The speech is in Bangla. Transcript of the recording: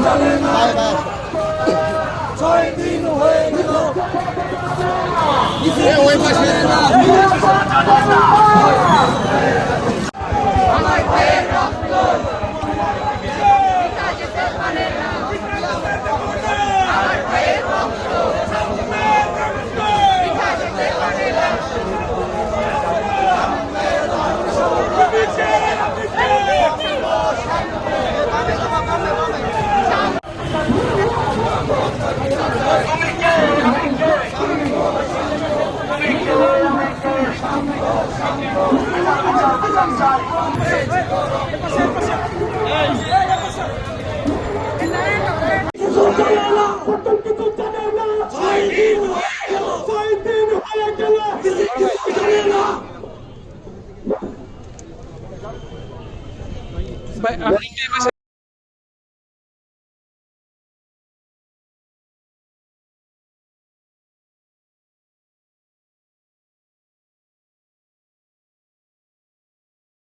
জানে না 6 দিন হয়ে গেল ওই পাশে আমার ভাইয়ের রক্ত আমার ভাইয়ের রক্ত কিছু জানে না